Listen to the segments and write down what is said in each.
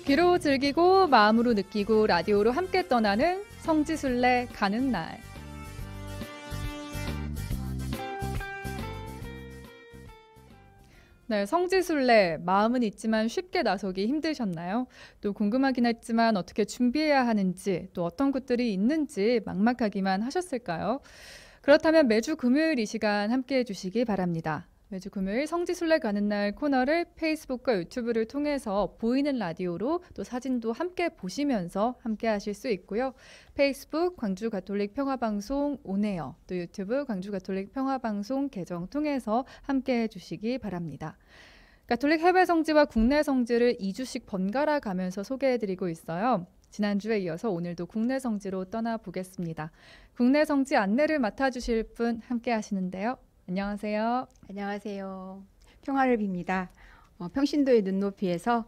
귀로 즐기고 마음으로 느끼고 라디오로 함께 떠나는 성지순례 가는 날. 네, 성지순례 마음은 있지만 쉽게 나서기 힘드셨나요? 또 궁금하긴 했지만 어떻게 준비해야 하는지 또 어떤 곳들이 있는지 막막하기만 하셨을까요? 그렇다면 매주 금요일 이 시간 함께해 주시기 바랍니다. 매주 금요일 성지순례 가는 날 코너를 페이스북과 유튜브를 통해서 보이는 라디오로 또 사진도 함께 보시면서 함께 하실 수 있고요. 페이스북 광주 가톨릭 평화방송 온에어 또 유튜브 광주 가톨릭 평화방송 계정 통해서 함께 해주시기 바랍니다. 가톨릭 해외 성지와 국내 성지를 2주씩 번갈아 가면서 소개해드리고 있어요. 지난주에 이어서 오늘도 국내 성지로 떠나보겠습니다. 국내 성지 안내를 맡아주실 분 함께 하시는데요. 안녕하세요. 안녕하세요. 평화를 빕니다. 평신도의 눈높이에서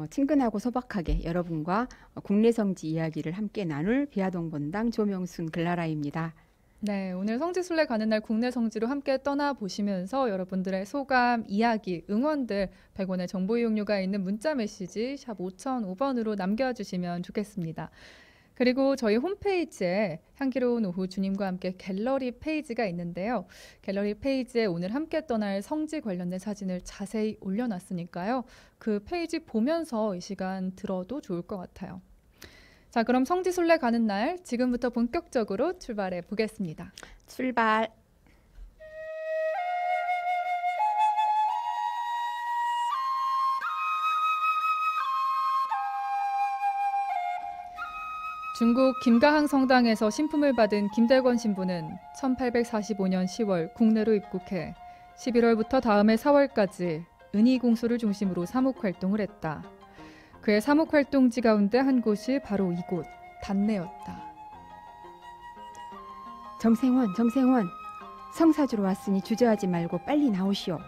친근하고 소박하게 여러분과 국내 성지 이야기를 함께 나눌 비아동 본당 조명순 글라라입니다. 네, 오늘 성지순례 가는 날 국내 성지로 함께 떠나보시면서 여러분들의 소감, 이야기, 응원들 100원의 정보 이용료가 있는 문자 메시지 샵 5005번으로 남겨주시면 좋겠습니다. 그리고 저희 홈페이지에 향기로운 오후 주님과 함께 갤러리 페이지가 있는데요. 갤러리 페이지에 오늘 함께 떠날 성지 관련된 사진을 자세히 올려놨으니까요. 그 페이지 보면서 이 시간 들어도 좋을 것 같아요. 자, 그럼 성지순례 가는 날 지금부터 본격적으로 출발해 보겠습니다. 출발! 중국 김가항 성당에서 신품을 받은 김대권 신부는 1845년 10월 국내로 입국해 11월부터 다음해 4월까지 은희공소를 중심으로 사목활동을 했다. 그의 사목활동지 가운데 한 곳이 바로 이곳, 단내였다. 정생원, 성사주로 왔으니 주저하지 말고 빨리 나오시오.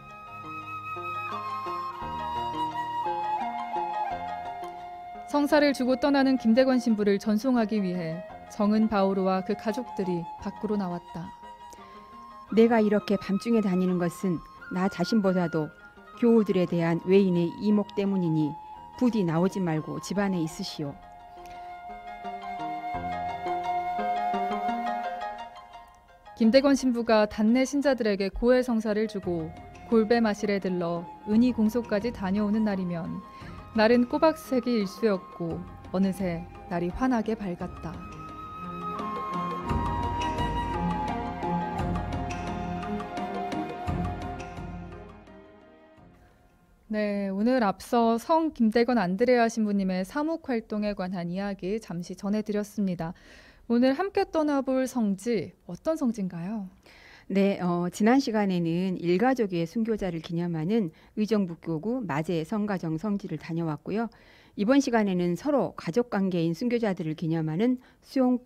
성사를 주고 떠나는 김대권 신부를 전송하기 위해 정은 바오로와 그 가족들이 밖으로 나왔다. 내가 이렇게 밤중에 다니는 것은 나 자신보다도 교우들에 대한 외인의 이목 때문이니 부디 나오지 말고 집안에 있으시오. 김대권 신부가 단내 신자들에게 고해 성사를 주고 골배 마실에 들러 은희 공소까지 다녀오는 날이면 날은 꼬박새기 일수였고 어느새 날이 환하게 밝았다. 네, 오늘 앞서 성 김대건 안드레아 신부님의 사목활동에 관한 이야기 잠시 전해드렸습니다. 오늘 함께 떠나볼 성지, 어떤 성지인가요? 네, 지난 시간에는 일가족의 순교자를 기념하는 의정부교구 마제 성가정 성지를 다녀왔고요. 이번 시간에는 서로 가족관계인 순교자들을 기념하는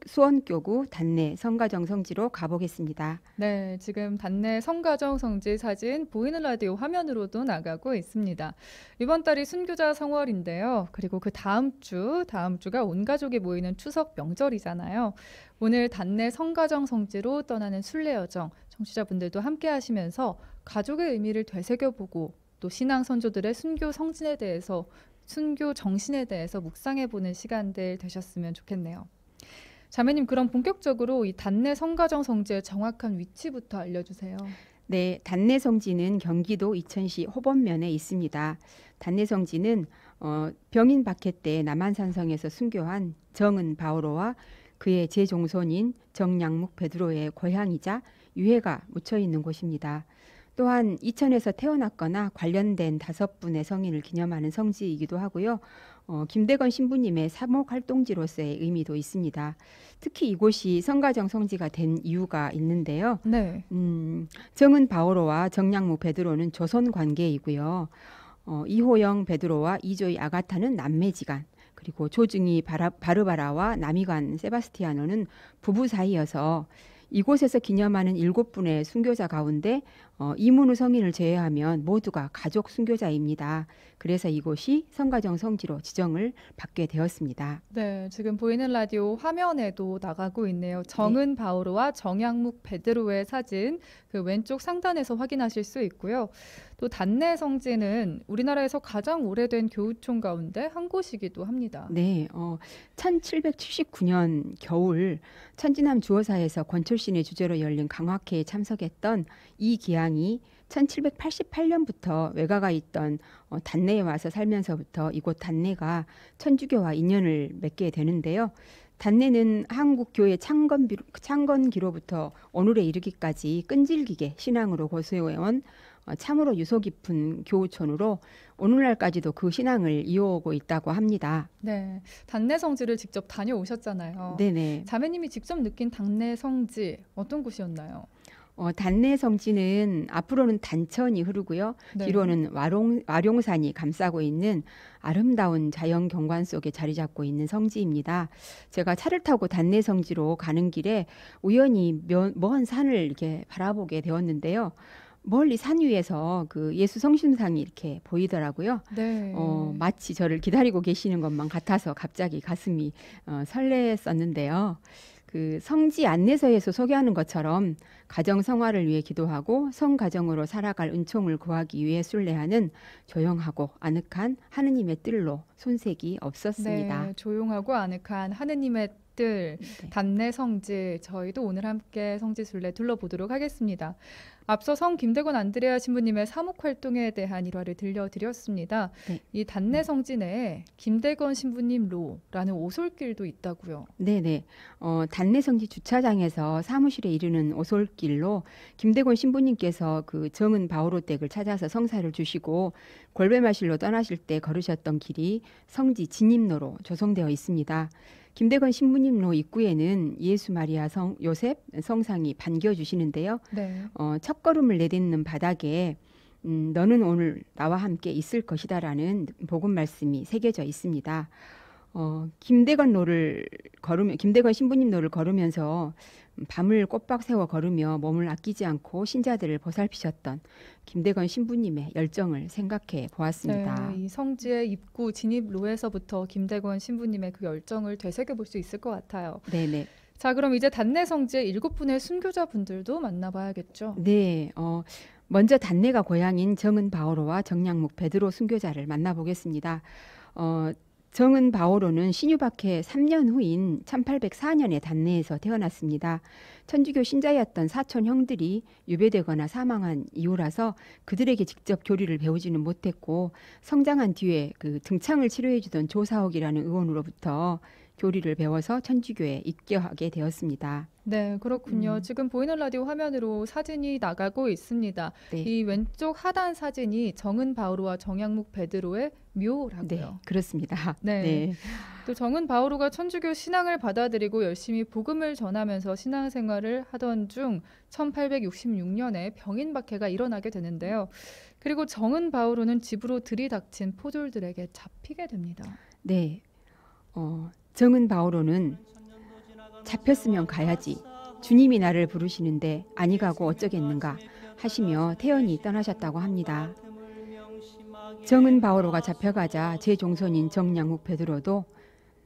수원교구 단내 성가정 성지로 가보겠습니다. 네, 지금 단내 성가정 성지 사진 보이는 라디오 화면으로도 나가고 있습니다. 이번 달이 순교자 성월인데요. 그리고 그 다음 주가 온 가족이 모이는 추석 명절이잖아요. 오늘 단내 성가정 성지로 떠나는 순례 여정, 청취자분들도 함께 하시면서 가족의 의미를 되새겨보고 또 신앙 선조들의 순교 정신에 대해서 묵상해보는 시간들 되셨으면 좋겠네요. 자매님, 그럼 본격적으로 이 단내 성가정 성지의 정확한 위치부터 알려주세요. 네, 단내 성지는 경기도 이천시 호범면에 있습니다. 단내 성지는 병인 박해 때 남한산성에서 순교한 정은 바오로와 그의 제종손인 정양묵 베드로의 고향이자 유해가 묻혀 있는 곳입니다. 또한 이천에서 태어났거나 관련된 5분의 성인을 기념하는 성지이기도 하고요. 김대건 신부님의 사목활동지로서의 의미도 있습니다. 특히 이곳이 성가정 성지가 된 이유가 있는데요. 네. 정은 바오로와 정양묵 베드로는 조선 관계이고요. 이호영 베드로와 이조이 아가타는 남매지간, 그리고 조증이 바르바라와 남이관 세바스티아노는 부부 사이여서 이곳에서 기념하는 7분의 순교자 가운데 이문우 성인을 제외하면 모두가 가족 순교자입니다. 그래서 이곳이 성가정 성지로 지정을 받게 되었습니다. 네, 지금 보이는 라디오 화면에도 나가고 있네요. 네. 정은 바오로와 정약묵 베드로의 사진 그 왼쪽 상단에서 확인하실 수 있고요. 또 단내 성지는 우리나라에서 가장 오래된 교우촌 가운데 한 곳이기도 합니다. 네, 1779년 겨울 천지남 주어사에서 권철신의 주재로 열린 강화회에 참석했던 이 기양이 1788년부터 외가가 있던 단내에 와서 살면서부터 이곳 단내가 천주교와 인연을 맺게 되는데요. 단내는 한국 교회 창건기로부터 오늘에 이르기까지 끈질기게 신앙으로 고수해온 참으로 유서 깊은 교우촌으로 오늘날까지도 그 신앙을 이어오고 있다고 합니다. 네, 단내 성지를 직접 다녀오셨잖아요. 네네. 자매님이 직접 느낀 단내 성지 어떤 곳이었나요? 단내 성지는 앞으로는 단천이 흐르고요. 네. 뒤로는 와룡산이 감싸고 있는 아름다운 자연 경관 속에 자리 잡고 있는 성지입니다. 제가 차를 타고 단내 성지로 가는 길에 우연히 먼 산을 이렇게 바라보게 되었는데요. 멀리 산 위에서 그 예수 성심상이 이렇게 보이더라고요. 네. 마치 저를 기다리고 계시는 것만 같아서 갑자기 가슴이 설렜었는데요. 그 성지 안내서에서 소개하는 것처럼 가정 성화를 위해 기도하고 성가정으로 살아갈 은총을 구하기 위해 순례하는 조용하고 아늑한 하느님의 뜰로 손색이 없었습니다. 네, 조용하고 아늑한 하느님의 뜰, 네. 단내 성지, 저희도 오늘 함께 성지 순례 둘러보도록 하겠습니다. 앞서 성 김대건 안드레아 신부님의 사목 활동에 대한 일화를 들려드렸습니다. 네. 이 단내 성지 내에 김대건 신부님 로라는 오솔길도 있다고요. 네네. 단내성지 주차장에서 사무실에 이르는 오솔길로 김대곤 신부님께서 그 정은 바오로 댁을 찾아서 성사를 주시고 골배마실로 떠나실 때 걸으셨던 길이 성지 진입로로 조성되어 있습니다. 김대건 신부님로 입구에는 예수 마리아 요셉 성상이 반겨주시는데요. 네. 첫 걸음을 내딛는 바닥에 너는 오늘 나와 함께 있을 것이다라는 복음 말씀이 새겨져 있습니다. 김대건 신부님 노를 걸으면서 밤을 꼬박 세워 걸으며 몸을 아끼지 않고 신자들을 보살피셨던 김대건 신부님의 열정을 생각해 보았습니다. 네, 이 성지의 입구 진입로에서부터 김대건 신부님의 그 열정을 되새겨 볼 수 있을 것 같아요. 네네. 자, 그럼 이제 단내 성지의 7분의 순교자분들도 만나봐야겠죠. 네. 먼저 단내가 고향인 정은 바오로와 정약묵 베드로 순교자를 만나보겠습니다. 정은 바오로는 신유박해 3년 후인 1804년에 단내에서 태어났습니다. 천주교 신자였던 사촌 형들이 유배되거나 사망한 이후라서 그들에게 직접 교리를 배우지는 못했고 성장한 뒤에 그 등창을 치료해주던 조사옥이라는 의원으로부터 교리를 배워서 천주교에 입교하게 되었습니다. 네, 그렇군요. 지금 보이는 라디오 화면으로 사진이 나가고 있습니다. 네. 이 왼쪽 하단 사진이 정은 바오로와 정약묵 베드로의 네, 묘라고요. 그렇습니다. 네. 네. 또 정은 바오로가 천주교 신앙을 받아들이고 열심히 복음을 전하면서 신앙생활을 하던 중 1866년에 병인 박해가 일어나게 되는데요. 그리고 정은 바오로는 집으로 들이닥친 포졸들에게 잡히게 됩니다. 네. 정은 바오로는 잡혔으면 가야지. 주님이 나를 부르시는데 아니 가고 어쩌겠는가 하시며 태연히 떠나셨다고 합니다. 정은 바오로가 잡혀가자 제 종손인 정약묵 베드로도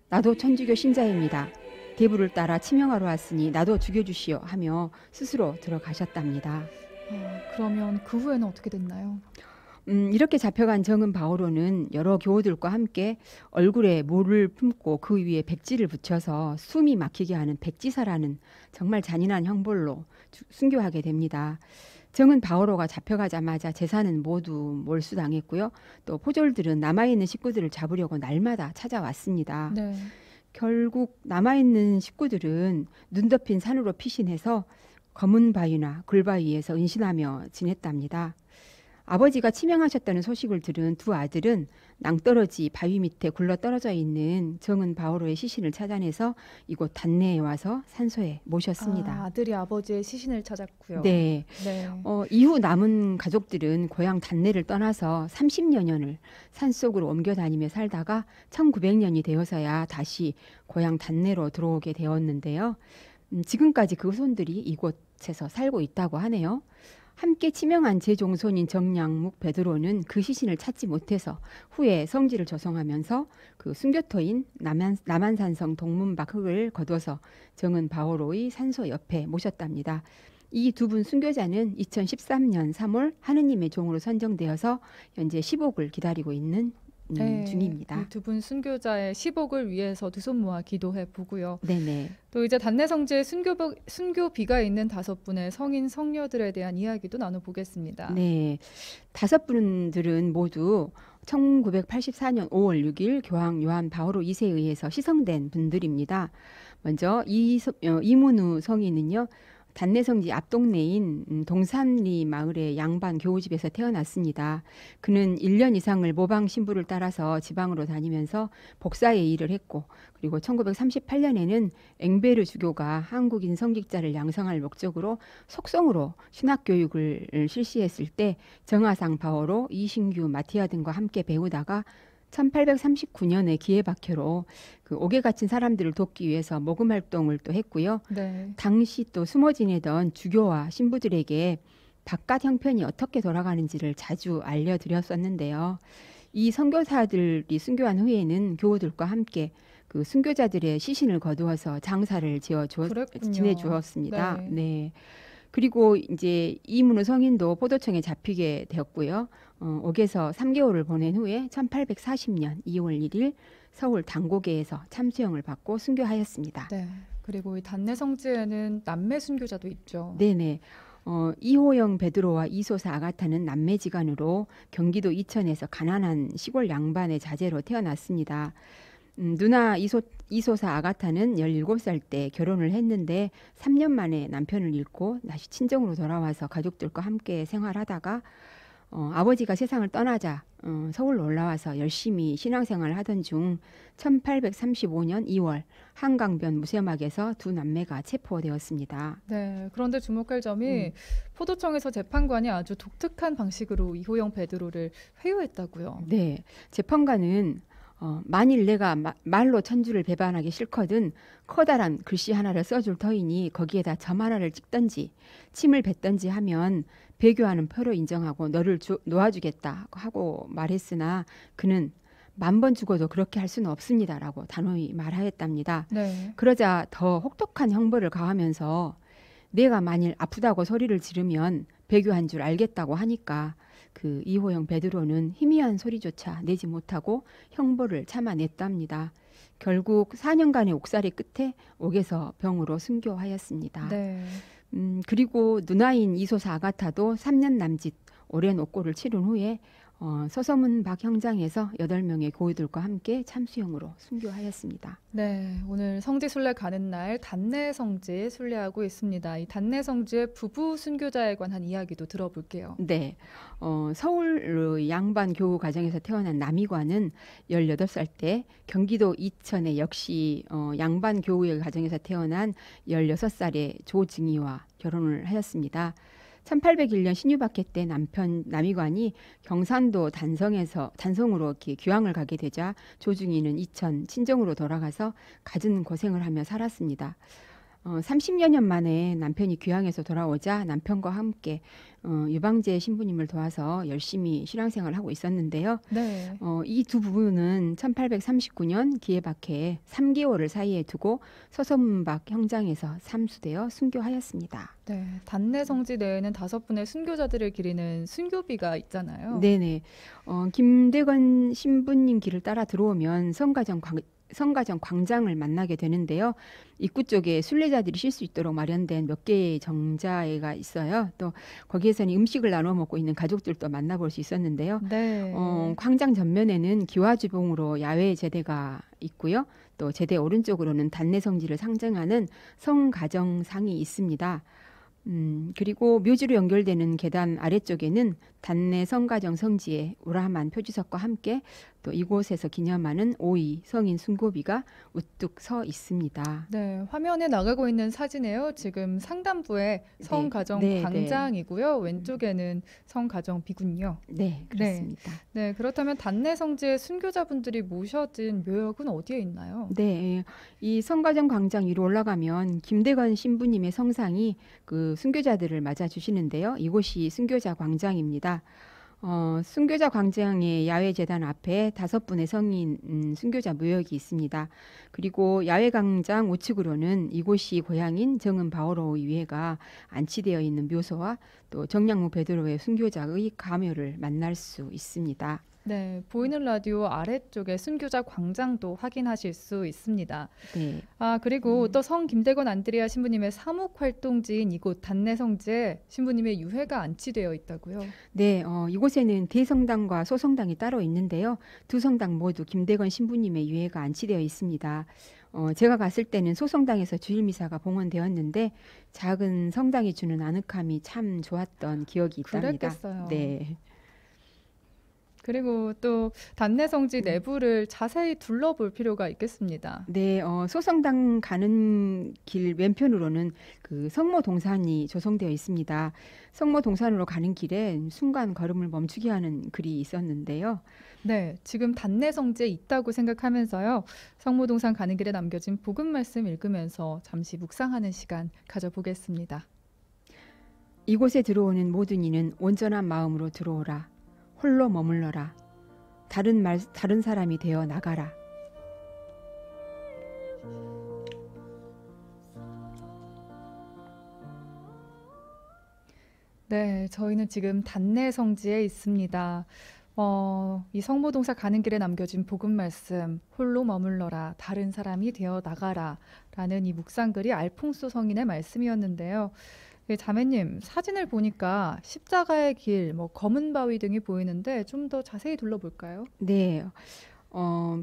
나도 천주교 신자입니다. 대부를 따라 치명하러 왔으니 나도 죽여주시오 하며 스스로 들어가셨답니다. 그러면 그 후에는 어떻게 됐나요? 이렇게 잡혀간 정은 바오로는 여러 교우들과 함께 얼굴에 모를 품고 그 위에 백지를 붙여서 숨이 막히게 하는 백지사라는 정말 잔인한 형벌로 순교하게 됩니다. 정은 바오로가 잡혀가자마자 재산은 모두 몰수당했고요. 또 포졸들은 남아있는 식구들을 잡으려고 날마다 찾아왔습니다. 네. 결국 남아있는 식구들은 눈 덮인 산으로 피신해서 검은 바위나 굴바위에서 은신하며 지냈답니다. 아버지가 치명하셨다는 소식을 들은 두 아들은 낭떠러지 바위 밑에 굴러 떨어져 있는 정은 바오로의 시신을 찾아내서 이곳 단내에 와서 산소에 모셨습니다. 아들이 아버지의 시신을 찾았고요. 네. 네. 이후 남은 가족들은 고향 단내를 떠나서 30여 년을 산속으로 옮겨 다니며 살다가 1900년이 되어서야 다시 고향 단내로 들어오게 되었는데요. 지금까지 그 후손들이 이곳에서 살고 있다고 하네요. 함께 치명한 제종손인 정량묵 베드로는 그 시신을 찾지 못해서 후에 성지를 조성하면서 그 순교토인 남한산성 동문박 흙을 거둬서 정은 바오로의 산소 옆에 모셨답니다. 이 두 분 순교자는 2013년 3월 하느님의 종으로 선정되어서 현재 시복을 기다리고 있는 네, 중입니다. 이 두 분 순교자의 시복을 위해서 두 손 모아 기도해 보고요. 네네. 또 이제 단내성지에 순교비가 있는 5분의 성인 성녀들에 대한 이야기도 나눠보겠습니다. 네. 5분들은 모두 1984년 5월 6일 교황 요한 바오로 2세에 의해서 시성된 분들입니다. 먼저 이문우 성인은요. 단내성지 앞동네인 동산리 마을의 양반 교우집에서 태어났습니다. 그는 1년 이상을 모방 신부를 따라서 지방으로 다니면서 복사의 일을 했고, 그리고 1938년에는 엥베르 주교가 한국인 성직자를 양성할 목적으로 속성으로 신학 교육을 실시했을 때 정하상 바오로, 이신규, 마티아 등과 함께 배우다가 1839년에 기회박해로 그 옥에 갇힌 사람들을 돕기 위해서 모금 활동을 또 했고요. 네. 당시 또 숨어 지내던 주교와 신부들에게 바깥 형편이 어떻게 돌아가는지를 자주 알려드렸었는데요. 이 선교사들이 순교한 후에는 교우들과 함께 그 순교자들의 시신을 거두어서 장사를 그랬군요. 지내주었습니다. 네. 네. 그리고 이제 이문우 성인도 포도청에 잡히게 되었고요. 옥에서 3개월을 보낸 후에 1840년 2월 1일 서울 당고개에서 참수형을 받고 순교하였습니다. 네. 그리고 이 단내성지에는 남매 순교자도 있죠. 네네. 이호영 베드로와 이소사 아가타는 남매지간으로 경기도 이천에서 가난한 시골 양반의 자제로 태어났습니다. 누나 이소사 아가타는 17살 때 결혼을 했는데 3년 만에 남편을 잃고 다시 친정으로 돌아와서 가족들과 함께 생활하다가 아버지가 세상을 떠나자 서울로 올라와서 열심히 신앙생활을 하던 중 1835년 2월 한강변 무쇠막에서 두 남매가 체포되었습니다. 네. 그런데 주목할 점이 포도청에서 재판관이 아주 독특한 방식으로 이호영 베드로를 회유했다고요. 네, 재판관은 만일 내가 말로 천주를 배반하기 싫거든 커다란 글씨 하나를 써줄 터이니 거기에다 점 하나를 찍든지 침을 뱉든지 하면 배교하는 표로 인정하고 너를 놓아주겠다 하고 말했으나 그는 10,000번 죽어도 그렇게 할 수는 없습니다라고 단호히 말하였답니다. 네. 그러자 더 혹독한 형벌을 가하면서 내가 만일 아프다고 소리를 지르면 배교한 줄 알겠다고 하니까 그 이호영 베드로는 희미한 소리조차 내지 못하고 형벌을 참아냈답니다. 결국 4년간의 옥살이 끝에 옥에서 병으로 순교하였습니다. 네. 그리고 누나인 이소사 아가타도 3년 남짓 오랜 옥고를 치른 후에 서서문 박 형장에서 8명의 고위들과 함께 참수형으로 순교하였습니다. 네, 오늘 성지 순례 가는 날 단내 성지 순례하고 있습니다. 이 단내 성지의 부부 순교자에 관한 이야기도 들어볼게요. 네, 서울 양반 교우 가정에서 태어난 남이관은 18살 때 경기도 이천에 역시 양반 교우의 가정에서 태어난 16살의 조증이와 결혼을 하였습니다. 1801년 신유박해 때 남편 남이관이 경산도 단성으로 이렇게 귀향을 가게 되자 조중이는 이천 친정으로 돌아가서 갖은 고생을 하며 살았습니다. 30여 년 만에 남편이 귀향해서 돌아오자 남편과 함께 유방제 신부님을 도와서 열심히 신앙생활을 하고 있었는데요. 네. 이 두 부부는 1839년 기해박해에 3개월을 사이에 두고 서서문박 형장에서 삼수되어 순교하였습니다. 네, 단내 성지 내에는 5분의 순교자들을 기리는 순교비가 있잖아요. 네네. 김대건 신부님 길을 따라 들어오면 성가정 광장을 만나게 되는데요. 입구 쪽에 순례자들이 쉴 수 있도록 마련된 몇 개의 정자가 있어요. 또 거기에서는 음식을 나눠 먹고 있는 가족들도 만나볼 수 있었는데요. 네. 광장 전면에는 기와주봉으로 야외 제대가 있고요. 또 제대 오른쪽으로는 단내 성지를 상징하는 성가정상이 있습니다. 그리고 묘지로 연결되는 계단 아래쪽에는 단내 성가정 성지의 우람한 표지석과 함께 또 이곳에서 기념하는 5위 성인 순고비가 우뚝 서 있습니다. 네, 화면에 나가고 있는 사진에요. 지금 상단부에 성가정 네, 광장이고요. 왼쪽에는 성가정비군요. 네, 그렇습니다. 네, 그렇다면 단내 성지의 순교자분들이 모셔진 묘역은 어디에 있나요? 네, 이 성가정 광장 위로 올라가면 김대건 신부님의 성상이 그 순교자들을 맞아 주시는데요. 이곳이 순교자 광장입니다. 순교자 광장의 야외 재단 앞에 5분의 성인 순교자 묘역이 있습니다. 그리고 야외 광장 우측으로는 이곳이 고향인 정은 바오로의 유해가 안치되어 있는 묘소와 또 정량무 베드로의 순교자의 가묘를 만날 수 있습니다. 네, 보이는 라디오 아래쪽에 순교자 광장도 확인하실 수 있습니다. 네. 그리고 또 성 김대건 안드레아 신부님의 사목 활동지인 이곳 단내성지에 신부님의 유해가 안치되어 있다고요. 네, 이곳에는 대성당과 소성당이 따로 있는데요. 두 성당 모두 김대건 신부님의 유해가 안치되어 있습니다. 제가 갔을 때는 소성당에서 주일미사가 봉헌되었는데 작은 성당이 주는 아늑함이 참 좋았던 기억이 있답니다. 그랬겠어요. 네. 그리고 또 단내성지 내부를 자세히 둘러볼 필요가 있겠습니다. 네, 소성당 가는 길 왼편으로는 그 성모 동산이 조성되어 있습니다. 성모 동산으로 가는 길에 순간 걸음을 멈추게 하는 글이 있었는데요. 네, 지금 단내성지에 있다고 생각하면서요. 성모동산 가는 길에 남겨진 복음 말씀 읽으면서 잠시 묵상하는 시간 가져보겠습니다. 이곳에 들어오는 모든 이는 온전한 마음으로 들어오라. 홀로 머물러라. 다른 사람이 되어 나가라. 네, 저희는 지금 단내성지에 있습니다. 이 성모동사 가는 길에 남겨진 복음 말씀, 홀로 머물러라, 다른 사람이 되어 나가라 라는 이 묵상글이 알퐁소 성인의 말씀이었는데요. 자매님, 사진을 보니까 십자가의 길, 검은 바위 등이 보이는데 좀 더 자세히 둘러볼까요? 네.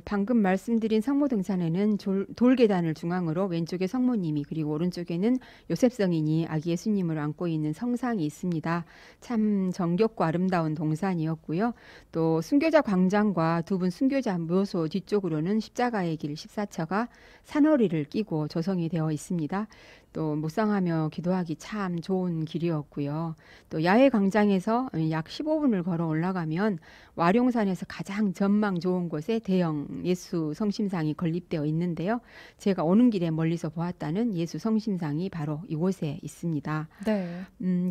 방금 말씀드린 성모동산에는 돌계단을 중앙으로 왼쪽에 성모님이 그리고 오른쪽에는 요셉 성인이 아기 예수님을 안고 있는 성상이 있습니다. 참 정겹고 아름다운 동산이었고요. 또 순교자 광장과 두 분 순교자 묘소 뒤쪽으로는 십자가의 길 14처가 산허리를 끼고 조성이 되어 있습니다. 또 묵상하며 기도하기 참 좋은 길이었고요. 또 야외 광장에서 약 15분을 걸어 올라가면 와룡산에서 가장 전망 좋은 곳에 대형 예수 성심상이 건립되어 있는데요. 제가 오는 길에 멀리서 보았다는 예수 성심상이 바로 이곳에 있습니다. 네.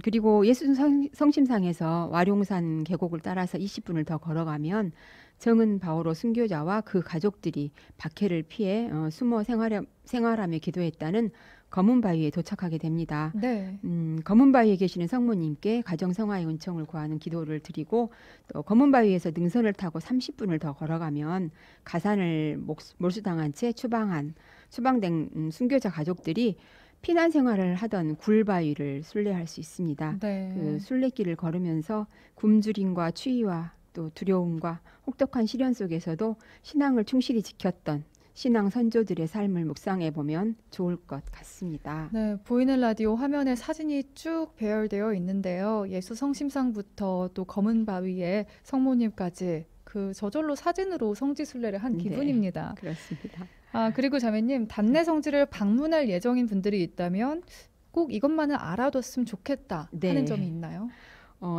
그리고 예수 성심상에서 와룡산 계곡을 따라서 20분을 더 걸어가면 정은 바오로 순교자와 그 가족들이 박해를 피해 숨어 생활하며 기도했다는 검은 바위에 도착하게 됩니다. 네. 검은 바위에 계시는 성모님께 가정 성화의 은총을 구하는 기도를 드리고 또 검은 바위에서 능선을 타고 30분을 더 걸어가면 가산을 몰수당한 채 추방된 순교자 가족들이 피난 생활을 하던 굴바위를 순례할 수 있습니다. 네. 그 순례길을 걸으면서 굶주림과 추위와 또 두려움과 혹독한 시련 속에서도 신앙을 충실히 지켰던 신앙 선조들의 삶을 묵상해 보면 좋을 것 같습니다. 네, 보이는 라디오 화면에 사진이 쭉 배열되어 있는데요. 예수 성심상부터 또 검은 바위에 성모님까지 그 저절로 사진으로 성지순례를 한 네, 기분입니다. 그렇습니다. 그리고 자매님, 단내성지를 방문할 예정인 분들이 있다면 꼭 이것만은 알아뒀으면 좋겠다 하는 네. 점이 있나요?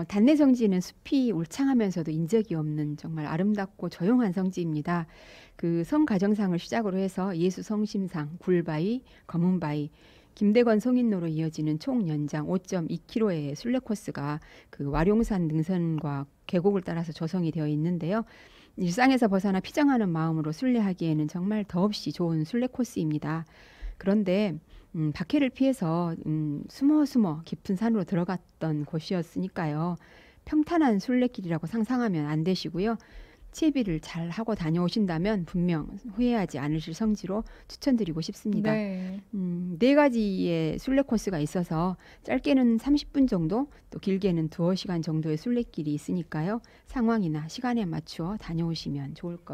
단내성지는 숲이 울창하면서도 인적이 없는 정말 아름답고 조용한 성지입니다. 그 성가정상을 시작으로 해서 예수 성심상, 굴바위, 검은바위, 김대건 성인로로 이어지는 총 연장 5.2km의 순례 코스가 그 와룡산 능선과 계곡을 따라서 조성이 되어 있는데요. 일상에서 벗어나 피정하는 마음으로 순례하기에는 정말 더없이 좋은 순례 코스입니다. 그런데 박해를 피해서 숨어 깊은 산으로 들어갔던 곳이었으니까요. 평탄한 순례길이라고 상상하면 안 되시고요. 채비를 잘 하고 다녀오신다면 분명 후회하지 않으실 성지로 추천드리고 싶습니다. 네. 4가지의 순례 코스가 있어서 짧게는 30분 정도, 또 길게는 2시간 정도의 순례길이 있으니까요. 상황이나 시간에 맞추어 다녀오시면 좋을 것